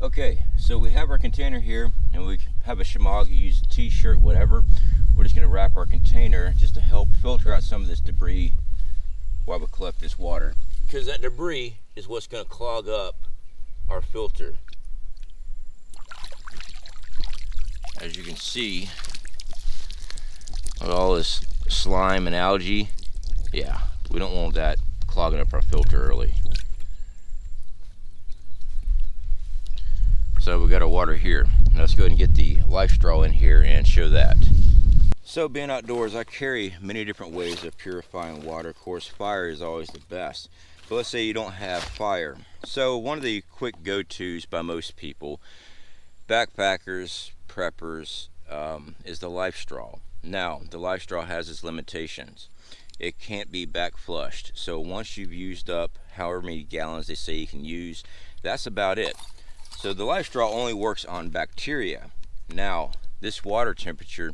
Okay, so we have our container here, and we have a shemagh. You use a t-shirt, whatever. We're just going to wrap our container just to help filter out some of this debris while we collect this water, because that debris is what's going to clog up our filter. As you can see, with all this slime and algae, yeah, we don't want that clogging up our filter early. So we got our water here. Now let's go ahead and get the Lifestraw in here and show that. So being outdoors, I carry many different ways of purifying water. Of course, fire is always the best. But let's say you don't have fire. So one of the quick go-tos by most people, backpackers, preppers, is the Lifestraw. Now, the Lifestraw has its limitations. It can't be back flushed. So once you've used up however many gallons they say you can use, that's about it. So the Lifestraw only works on bacteria. Now, this water temperature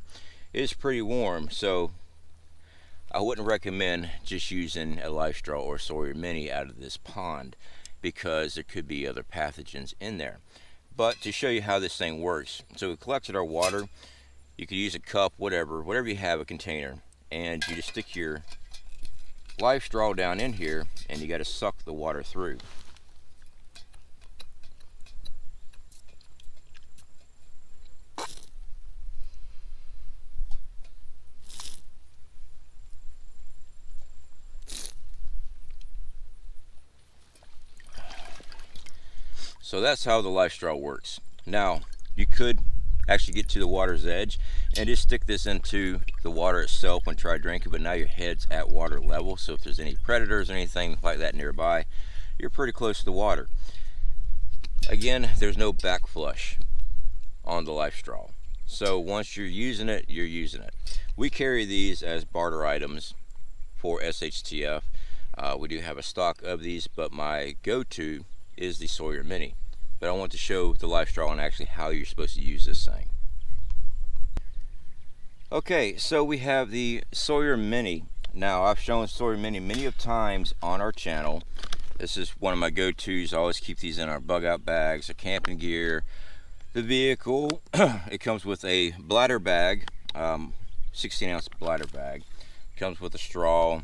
is pretty warm, so I wouldn't recommend just using a Lifestraw or Sawyer Mini out of this pond, because there could be other pathogens in there. But to show you how this thing works, so we collected our water. You could use a cup, whatever you have, a container, and you just stick your Lifestraw down in here, and you got to suck the water through. So that's how the Lifestraw works. Now, you could actually get to the water's edge and just stick this into the water itself and try drinking, but now your head's at water level, so if there's any predators or anything like that nearby, you're pretty close to the water. Again, there's no back flush on the Lifestraw. So once you're using it, you're using it. We carry these as barter items for SHTF. We do have a stock of these, but my go-to is the Sawyer Mini. But I want to show the Lifestraw and actually how you're supposed to use this thing. Okay, so we have the Sawyer Mini. Now, I've shown Sawyer Mini many of times on our channel. This is one of my go-tos. I always keep these in our bug out bags, our camping gear, the vehicle. It comes with a bladder bag, 16-ounce bladder bag. It comes with a straw.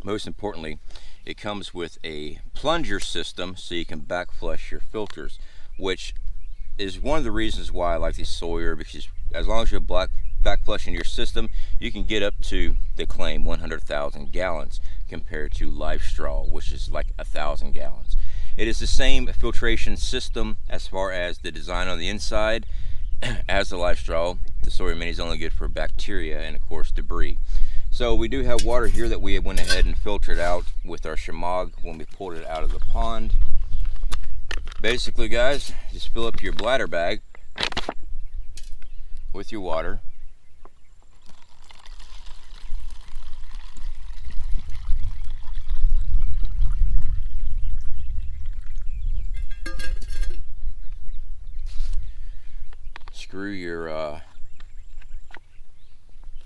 Most importantly, it comes with a plunger system so you can back flush your filters, which is one of the reasons why I like the Sawyer, because as long as you're back flushing your system, you can get up to, they claim, 100,000 gallons compared to Lifestraw, which is like 1,000 gallons. It is the same filtration system as far as the design on the inside as the Lifestraw. The Sawyer Mini is only good for bacteria and, of course, debris. So we do have water here that we went ahead and filtered out with our shemagh when we pulled it out of the pond. Basically, guys, just fill up your bladder bag with your water. Screw your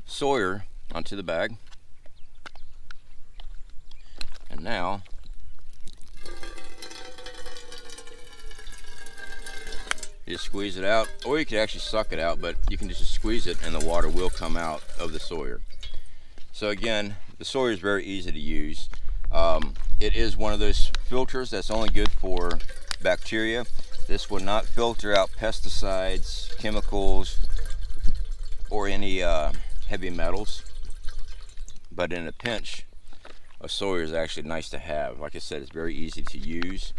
Sawyer onto the bag, and now you just squeeze it out, or you can actually suck it out, but you can just squeeze it and the water will come out of the Sawyer. So again, the Sawyer is very easy to use. It is one of those filters that's only good for bacteria. This will not filter out pesticides, chemicals, or any heavy metals. But in a pinch, a Sawyer is actually nice to have. Like I said, it's very easy to use.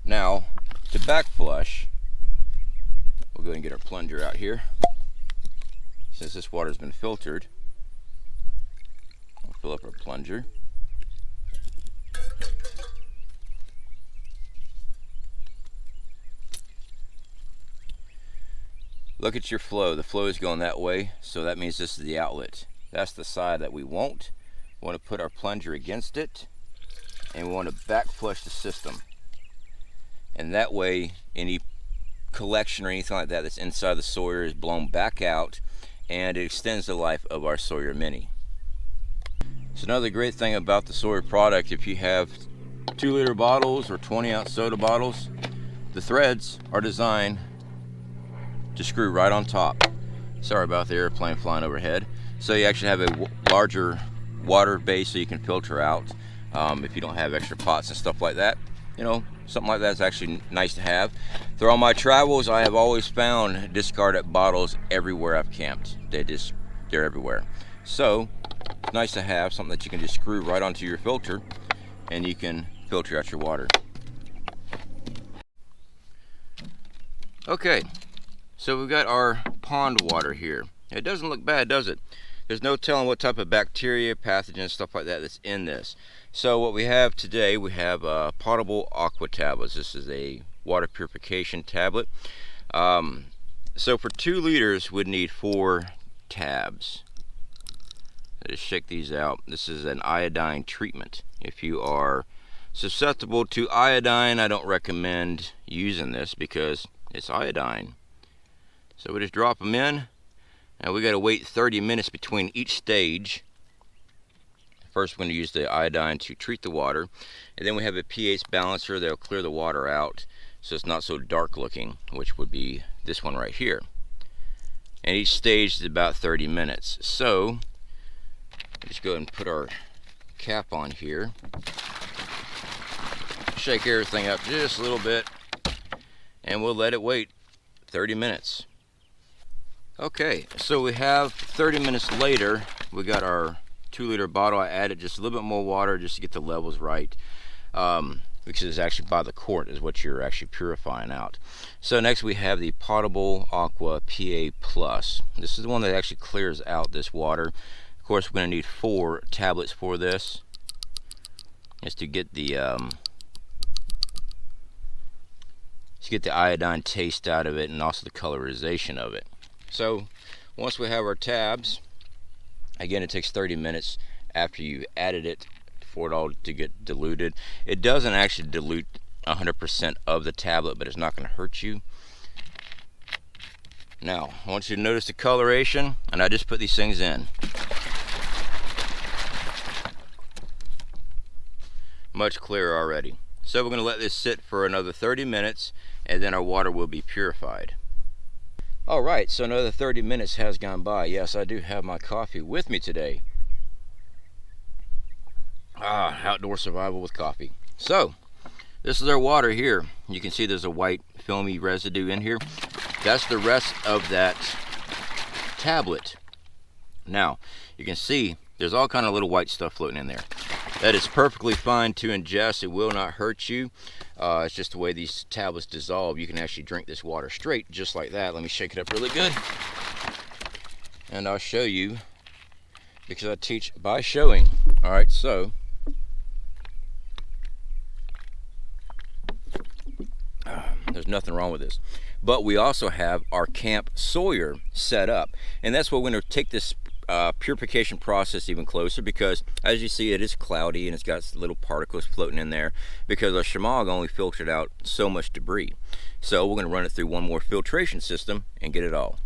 Now, to back flush, we'll go ahead and get our plunger out here. Since this water's been filtered, we'll fill up our plunger. Look at your flow. The flow is going that way, so that means this is the outlet. That's the side that we want. We want to put our plunger against it, and we want to back flush the system. And that way, any collection or anything like that that's inside the Sawyer is blown back out, and it extends the life of our Sawyer Mini. So another great thing about the Sawyer product, if you have 2-liter bottles or 20-ounce soda bottles, the threads are designed to screw right on top. Sorry about the airplane flying overhead. So you actually have a larger water base so you can filter out if you don't have extra pots and stuff like that. You know, something like that is actually nice to have. Through all my travels, I have always found discarded bottles everywhere I've camped. They're everywhere. So it's nice to have something that you can just screw right onto your filter and you can filter out your water. Okay, so we've got our pond water here. It doesn't look bad, does it? There's no telling what type of bacteria, pathogens, stuff like that that's in this. So what we have today, we have Potable Aqua tablets. This is a water purification tablet. So for 2 liters, we'd need 4 tabs. I just shake these out. This is an iodine treatment. If you are susceptible to iodine, I don't recommend using this because it's iodine. So we just drop them in. Now we got to wait 30 minutes between each stage. First, we're going to use the iodine to treat the water, and then we have a pH balancer that'll clear the water out so it's not so dark looking, which would be this one right here. And each stage is about 30 minutes. So let's go ahead and put our cap on here. Shake everything up just a little bit, and we'll let it wait 30 minutes. Okay, so we have 30 minutes later, we got our 2-liter bottle. I added just a little bit more water just to get the levels right, because it's actually by the quart is what you're actually purifying out. So next we have the Potable Aqua PA+. This is the one that actually clears out this water. Of course, we're going to need 4 tablets for this, just to get the iodine taste out of it and also the colorization of it. So once we have our tabs, again, it takes 30 minutes after you've added it for it all to get diluted. It doesn't actually dilute 100% of the tablet, but it's not going to hurt you. Now, I want you to notice the coloration, and I just put these things in. Much clearer already. So we're going to let this sit for another 30 minutes, and then our water will be purified. Alright, so another 30 minutes has gone by. Yes, I do have my coffee with me today. Outdoor survival with coffee. So, this is our water here. You can see there's a white filmy residue in here. That's the rest of that tablet. Now, you can see there's all kind of little white stuff floating in there. That is perfectly fine to ingest. It will not hurt you. It's just the way these tablets dissolve. You can actually drink this water straight, just like that. Let me shake it up really good. And I'll show you, because I teach by showing. Alright, so there's nothing wrong with this. But we also have our Camp Sawyer set up. And that's what we're going to take this purification process even closer, because as you see, it is cloudy and it's got little particles floating in there because our Shimog only filtered out so much debris. So we're going to run it through one more filtration system and get it all.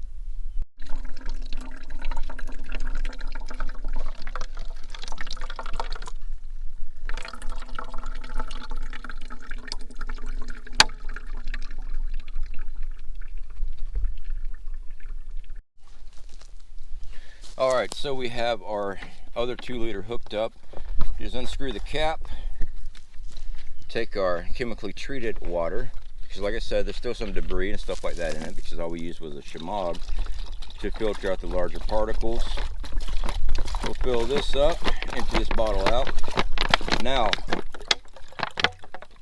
Alright, so we have our other 2-liter hooked up. Just unscrew the cap, take our chemically treated water, because like I said, there's still some debris and stuff like that in it, because all we used was a Shimog to filter out the larger particles. We'll fill this up, empty this bottle out. Now,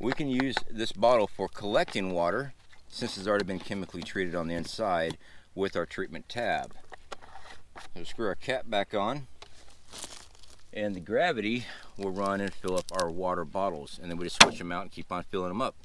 we can use this bottle for collecting water, since it's already been chemically treated on the inside with our treatment tab. We'll screw our cap back on, and the gravity will run and fill up our water bottles, and then we just switch them out and keep on filling them up.